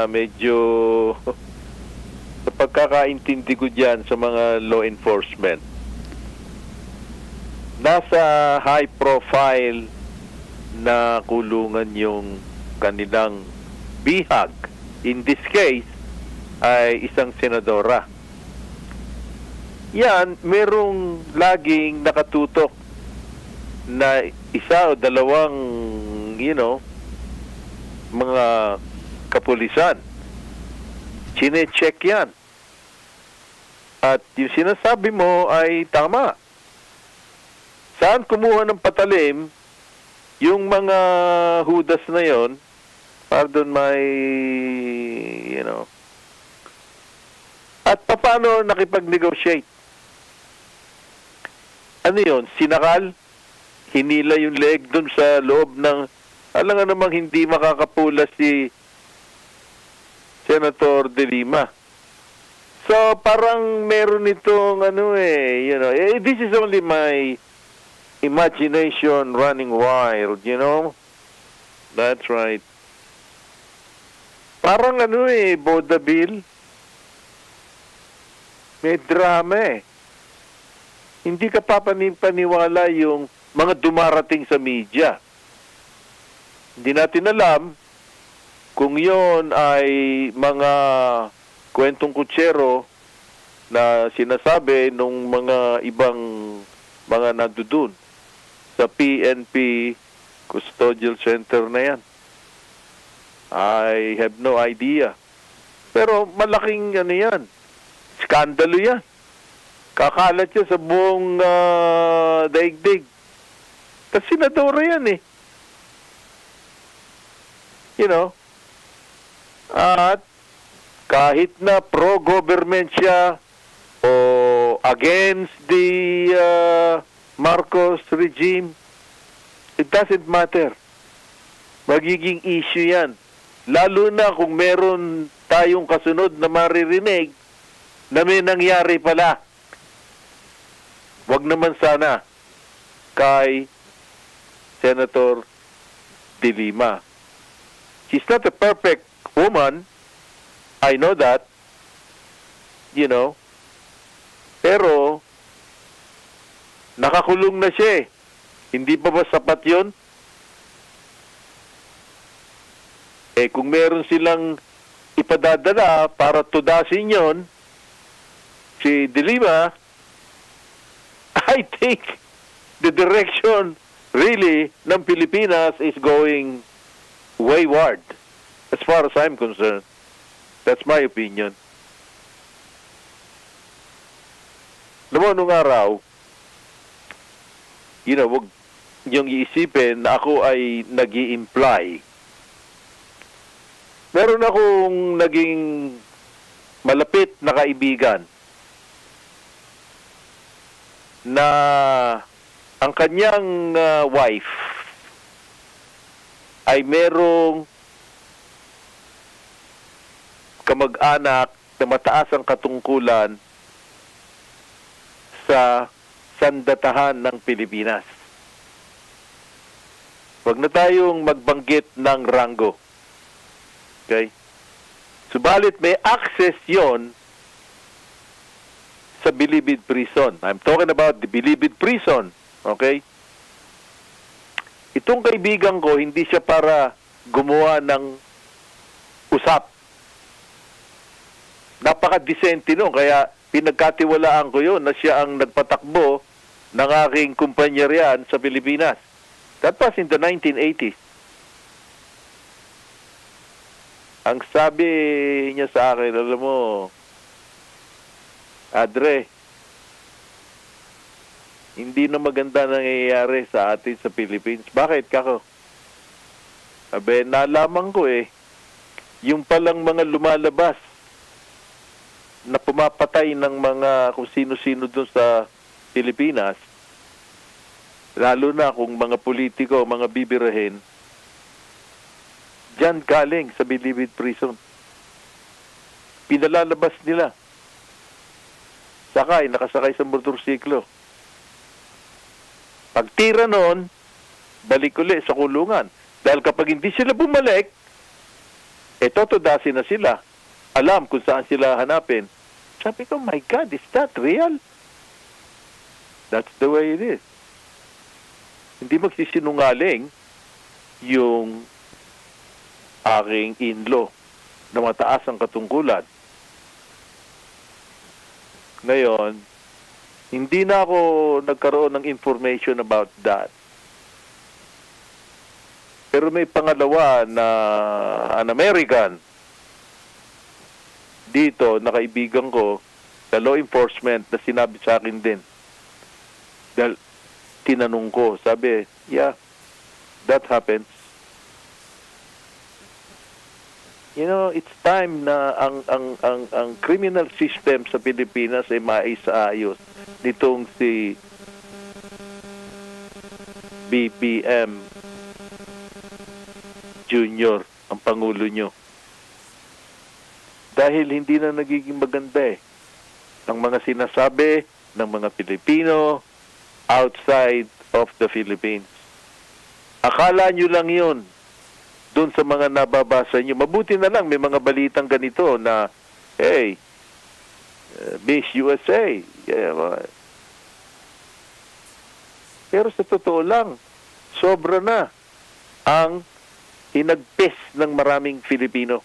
medyo sa pagkakaintindi ko dyan sa mga law enforcement, nasa high profile na kulungan yung kanilang bihag. In this case, ay isang senadora. Yan, merong laging nakatutok na isa o dalawang, mga kapulisan. Chine-check yan. At yung sinasabi mo ay tama. Saan kumuha ng patalim yung mga hudas na yon? Pardon my, At paano nakipag-negotiate? Ano yon? Sinakal? Hinila yung leg dun sa loob ng... Alam nga namang hindi makakapula si Senator de Lima. So, parang meron itong this is only my imagination running wild, That's right. Parang vaudeville. May drama Hindi ka papaniwala yung mga dumarating sa media. Hindi natin alam kung yon ay mga kwentong kutsero na sinasabi nung mga ibang mga nandudun sa PNP Custodial Center na yan. I have no idea. Pero malaking ano yan, skandalo yan. Kakalat yan sa buong daigdig. Kasi senadora yan eh. You know, at kahit na pro-government siya o against the Marcos regime, it doesn't matter. Magiging issue yan. Lalo na kung meron tayong kasunod na maririnig na may nangyari pala. Wag naman sana kay Senator De Lima. She's not a perfect woman. I know that. You know. Pero, nakakulong na siya eh. Hindi pa ba sapat yun? Eh, kung meron silang ipadadala para tudasin yon, si De Lima, I think the direction really ng Pilipinas is going wayward as far as I'm concerned. That's my opinion. Alam mo, nung araw, wag niyong iisipin na ako ay nag-i-imply. Meron akong naging malapit na kaibigan na ang kanyang wife ay merong kamag-anak na mataas ang katungkulan sa sandatahan ng Pilipinas. Huwag na tayong magbanggit ng ranggo. Okay? Subalit may access yon sa Bilibid Prison. I'm talking about the Bilibid Prison. Okay? Itong kaibigan ko, hindi siya para gumawa ng usap. Napaka-decente nun, kaya pinagkatiwalaan ko yun na siya ang nagpatakbo ng aking kumpanya riyan sa Pilipinas. That was in the 1980s. Ang sabi niya sa akin, alam mo, Adre, hindi na maganda nangyayari sa atin sa Philippines. Bakit, kako? Sabi, nalaman ko yung palang mga lumalabas na pumapatay ng mga kung sino-sino dun sa Pilipinas, lalo na kung mga politiko, mga bibirahin, diyan galing sa Bilibid Prison. Pinalalabas nila. Nakasakay sa motorsiklo. Pagtira noon, balik uli sa kulungan. Dahil kapag hindi sila bumalik, totodasin na sila. Alam kung saan sila hanapin. Sabi ko, my God, is that real? That's the way it is. Hindi magsisinungaling yung aking in-law na mataas ang katungkulan. Ngayon, hindi na ako nagkaroon ng information about that. Pero may pangalawa na an American dito na kaibigan ko sa law enforcement na sinabi sa akin din. Dahil tinanong ko, sabi, yeah, that happens. It's time na ang criminal system sa Pilipinas ay maisaayos nitong si BBM Junior, ang Pangulo nyo. Dahil hindi na nagiging maganda ang mga sinasabi ng mga Pilipino outside of the Philippines. Akala nyo lang yun doon sa mga nababasa nyo. Mabuti na lang may mga balitang ganito na, hey, Miss USA. Yeah, pero sa totoo lang, sobra na ang hinagpis ng maraming Filipino.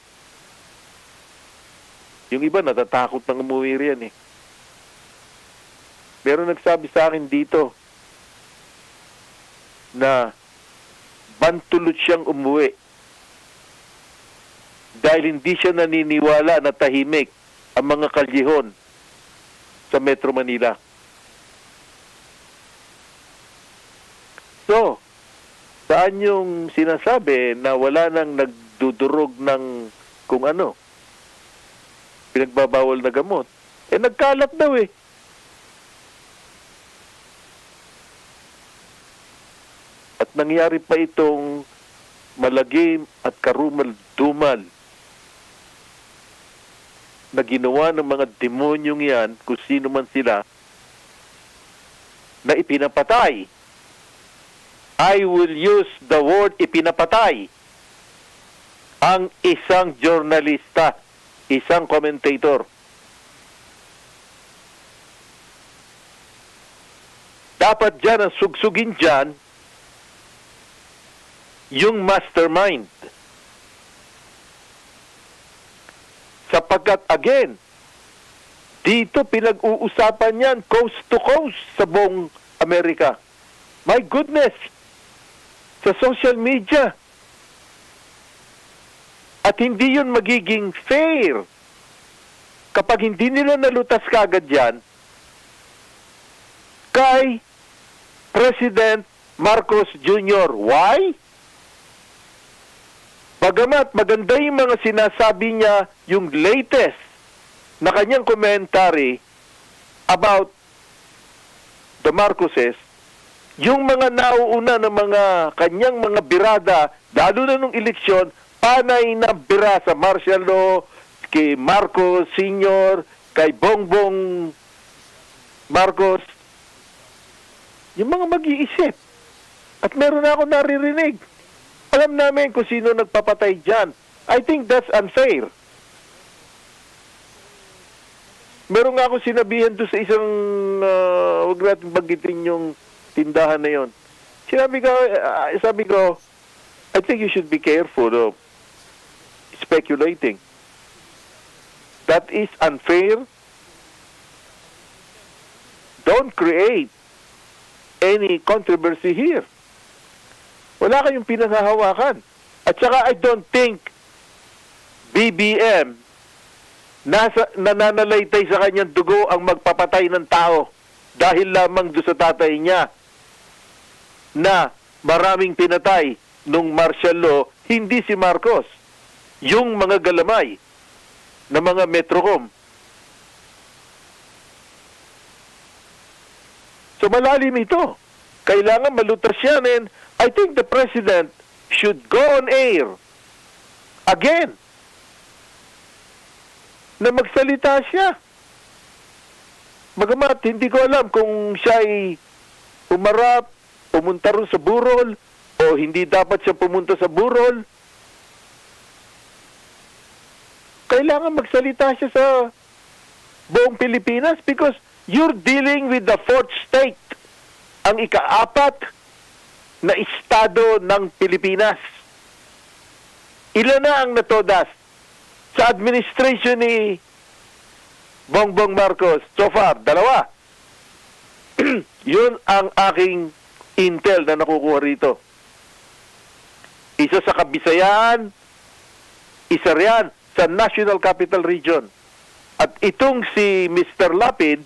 Yung iba natatakot ng umuwi riyan Pero nagsabi sa akin dito na bantulot siyang umuwi dahil hindi siya naniniwala na tahimik ang mga kalyehon sa Metro Manila. So, saan yung sinasabi na wala nang nagdudurog ng kung ano, pinagbabawal na gamot? Nagkalat daw eh. At nangyari pa itong malagim at karumal-dumal na ginawa ng mga demonyong yan, kung sino man sila, na ipinapatay. I will use the word ipinapatay ang isang journalista, isang commentator. Dapat dyan ang sugsugin dyan yung mastermind. Sapagkat again, dito pinag-uusapan yan coast to coast sa buong Amerika. My goodness! Sa social media. At hindi yun magiging fair kapag hindi nila nalutas kagad yan kay President Marcos Jr. Why? Bagamat maganda yung mga sinasabi niya, yung latest na kanyang commentary about the Marcoses, yung mga nauuna ng mga kanyang mga birada, lalo na nung eleksyon, panay na bira sa martial law, kay Marcos Sr., kay Bongbong Marcos, yung mga mag-iisip. At meron na ako naririnig. Alam namin kung sino nagpapatay dyan. I think that's unfair. Meron nga ako sinabihan doon sa isang, huwag natin bagitin yung tindahan na yon. Sabi ko, I think you should be careful of speculating. That is unfair. Don't create any controversy here. Wala kayong pinanghahawakan. At saka I don't think BBM nananalaytay sa kanyang dugo ang magpapatay ng tao dahil lamang doon sa tatay niya na maraming pinatay nung martial law, hindi si Marcos. Yung mga galamay na mga Metrocom. So malalim ito. Kailangan malutas yan, and I think the President should go on air again na magsalita siya. Bagamat hindi ko alam kung siya ay humarap, pumunta rin sa burol, o hindi dapat siya pumunta sa burol. Kailangan magsalita siya sa buong Pilipinas because you're dealing with the fourth state, ang ika-4 na estado ng Pilipinas. Ilan na ang natodas sa administration ni Bongbong Marcos? So far, 2. Yun ang aking intel na nakukuha rito. Isa sa Kabisayaan, isa riyan sa National Capital Region. At itong si Mr. Lapid,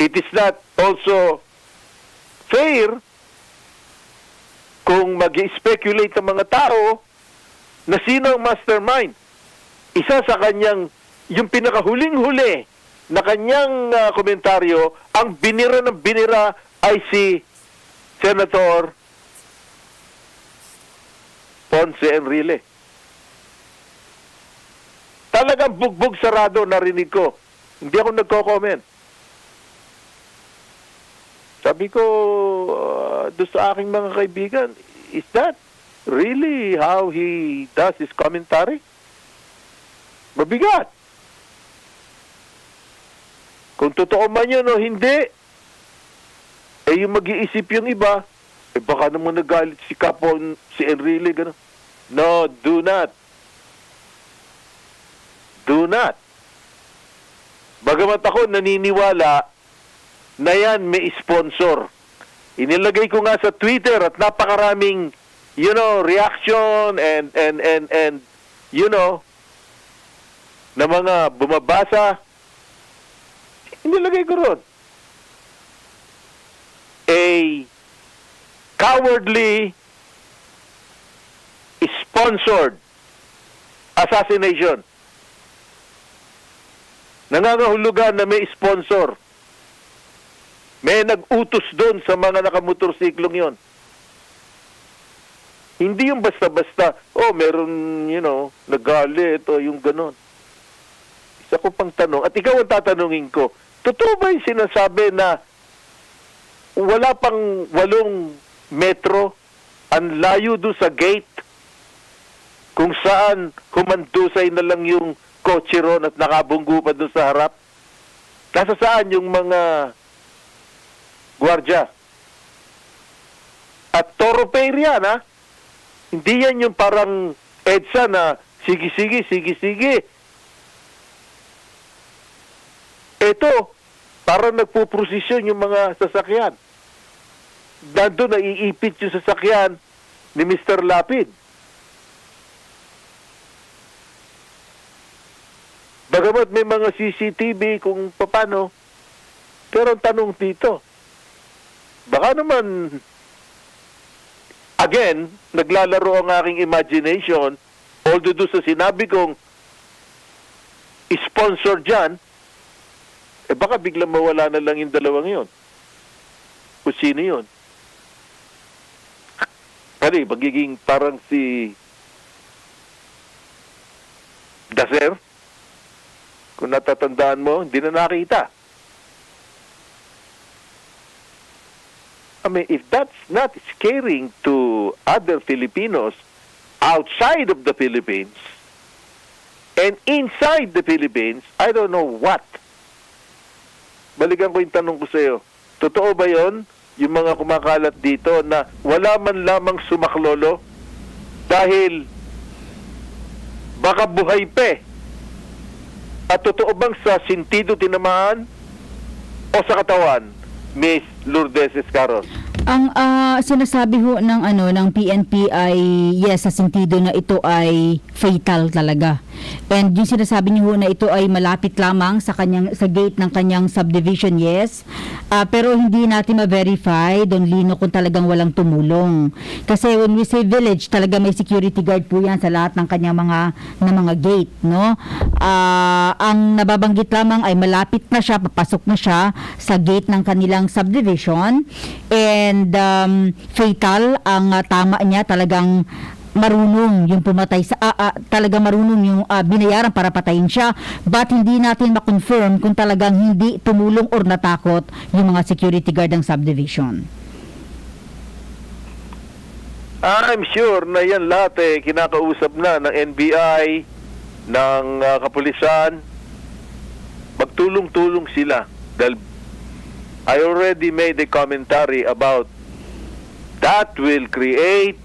it is not also fair kung mag-speculate ang mga tao na sino ang mastermind. Isa sa kanyang, yung pinakahuling-huli na kanyang komentaryo, ang binira ng binira ay si Senator Ponce Enrile. Talagang bugbog sarado narinig ko. Hindi ako nagko-comment. Sabi ko doon sa aking mga kaibigan, is that really how he does his commentary? Mabigat. Kung totoo man yun o hindi, yung mag-iisip yung iba, baka naman nagalit si Capon, si Enrile, gano'n. No, do not. Do not. Bagamat ako naniniwala na yan may sponsor. Inilagay ko nga sa Twitter at napakaraming reaction and na mga bumabasa, inilagay ko ron. A cowardly sponsored assassination. Nangangahulugan na may sponsor. May nag-utos doon sa mga nakamotorsiklong yon. Hindi yung basta-basta, meron, nagalit o yung ganon. Isa ko pang tanong, at ikaw ang tatanungin ko, totoo ba yung sinasabi na wala pang 8 metro ang layo doon sa gate kung saan humandusay na lang yung kotse ron at nakabunggo pa doon sa harap? Nasa saan yung mga gwardya? At thoroughfare yan, ha? Hindi yan yung parang EDSA na sige. Ito, parang nagpuprosesyon yung mga sasakyan. Nandun na iipit yung sasakyan ni Mr. Lapid. Bagamat may mga CCTV kung paano, pero ang tanong dito, baka naman, again, naglalaro ang aking imagination, although doon sa sinabi kong sponsor dyan, baka biglang mawala na lang yung dalawang yun. Kung sino yun? Kasi magiging parang si Daser, kung natatandaan mo, hindi na nakita. I mean, if that's not scaring to other Filipinos outside of the Philippines and inside the Philippines, I don't know what. Balikan ko yung tanong ko sa iyo. Totoo ba yon? Yung mga kumakalat dito na wala man lamang sumaklolo dahil baka buhay pa. At totoo bang sa sentido tinamaan o sa katawan, Miss Lourdes Escaros? Ang sinasabi ho ng PNP ay yes, sa sentido na ito ay fatal talaga. And yung sinasabi niyo ho na ito ay malapit lamang sa gate ng kanyang subdivision, yes. Pero hindi natin ma-verify, Don Lino, kung talagang walang tumulong. Kasi when we say village, talaga may security guard po yan sa lahat ng kanyang mga gate, no? Ang nababanggit lamang ay malapit na siya, papasok na siya sa gate ng kanilang subdivision. And fatal ang tama niya, talagang marunong yung pumatay sa talagang marunong yung binayaran para patayin siya, but hindi natin ma-confirm kung talagang hindi tumulong or natakot yung mga security guard ng subdivision. I'm sure na yan lahat kinakausap na ng NBI, ng kapulisan. Magtulong-tulong sila dahil I already made a commentary about that will create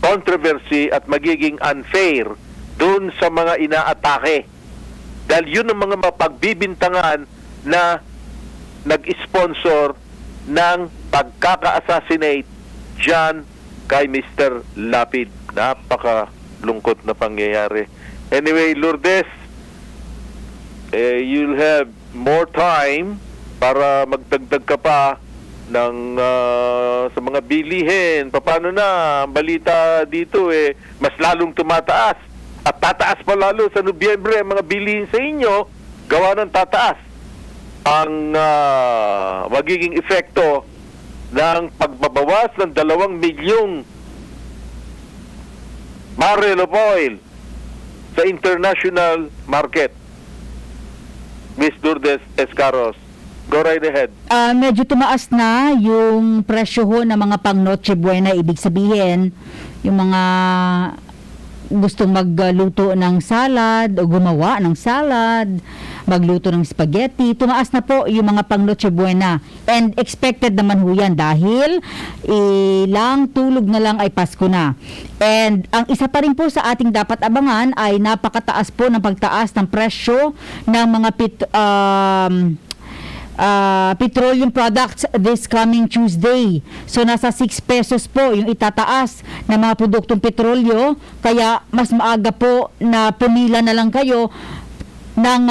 controversy at magiging unfair doon sa mga inaatake. Dahil yun ang mga mapagbibintangan na nag-sponsor ng pagkaka-assassinate dyan kay Mr. Lapid. Napakalungkot na pangyayari. Anyway, Lourdes, you'll have more time para magdagdag ka pa ng sa mga bilihin. Paano na ang balita dito mas lalong tumataas at tataas pa lalo sa Nobyembre ang mga bilihin sa inyo, gawa ng tataas ang magiging epekto ng pagbabawas ng 2 milyong barrel of oil sa international market. Miss Lourdes Escaros, go right ahead. Medyo tumaas na yung presyo ho ng mga pang Noche Buena. Ibig sabihin, yung mga gustong magluto ng salad o gumawa ng salad, magluto ng spaghetti, tumaas na po yung mga pang Noche Buena. And expected naman ho yan dahil ilang tulog na lang ay Pasko na. And ang isa pa rin po sa ating dapat abangan ay napakataas po ng pagtaas ng presyo ng mga petroleum products this coming Tuesday. So nasa 6 pesos po yung itataas ng mga produktong petrolyo, kaya mas maaga po na pumila na lang kayo nang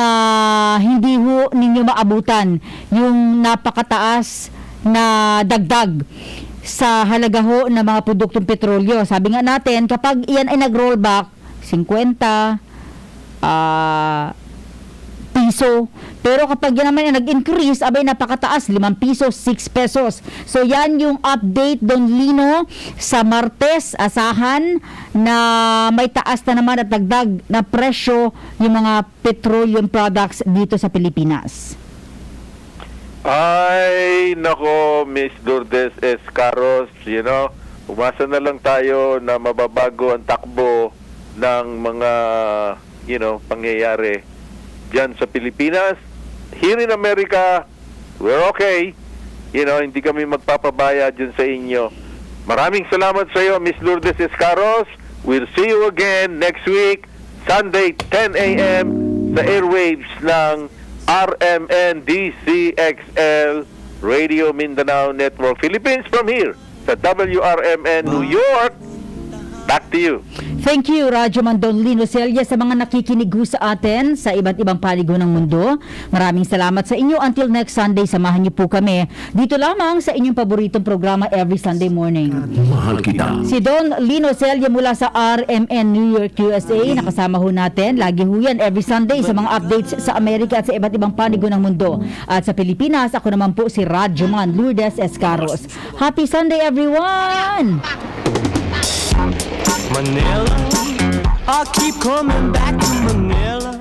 hindi ho ninyo maabutan yung napakataas na dagdag sa halaga ho ng mga produktong petrolyo. Sabi nga natin, kapag iyan ay nag-rollback 50 piso. Pero kapag yan naman ay nag-increase, abay napakataas, 5 pesos, 6 pesos. So yan yung update, Don Lino, sa Martes. Asahan na may taas na naman at dagdag na presyo yung mga petroleum products dito sa Pilipinas. Ay, nako, Miss Lourdes Escaros, umasa na lang tayo na mababago ang takbo ng mga, pangyayari dyan sa Pilipinas. Here in America, we're okay. Hindi kami magpapabaya dyan sa inyo. Maraming salamat sa iyo, Miss Lourdes Escaros. We'll see you again next week, Sunday, 10 a.m. sa airwaves ng RMN DZXL Radio Mindanao Network Philippines from here sa WRMN New York. Back to you. Thank you, Radyo Mandon Lino Celle, sa mga nakikinig sa atin sa iba't ibang panig ng mundo. Maraming salamat sa inyo. Until next Sunday, samahan niyo po kami dito lamang sa inyong paboritong programa every Sunday morning. Mahal kita. Si Don Lino Celle mula sa RMN New York, USA. Nakasama ho natin. Lagi ho yan every Sunday sa mga updates sa Amerika at sa iba't ibang panig ng mundo. At sa Pilipinas, ako naman po si Radyo Man Lourdes Escaros. Happy Sunday, everyone! Manila, I keep coming back to Manila.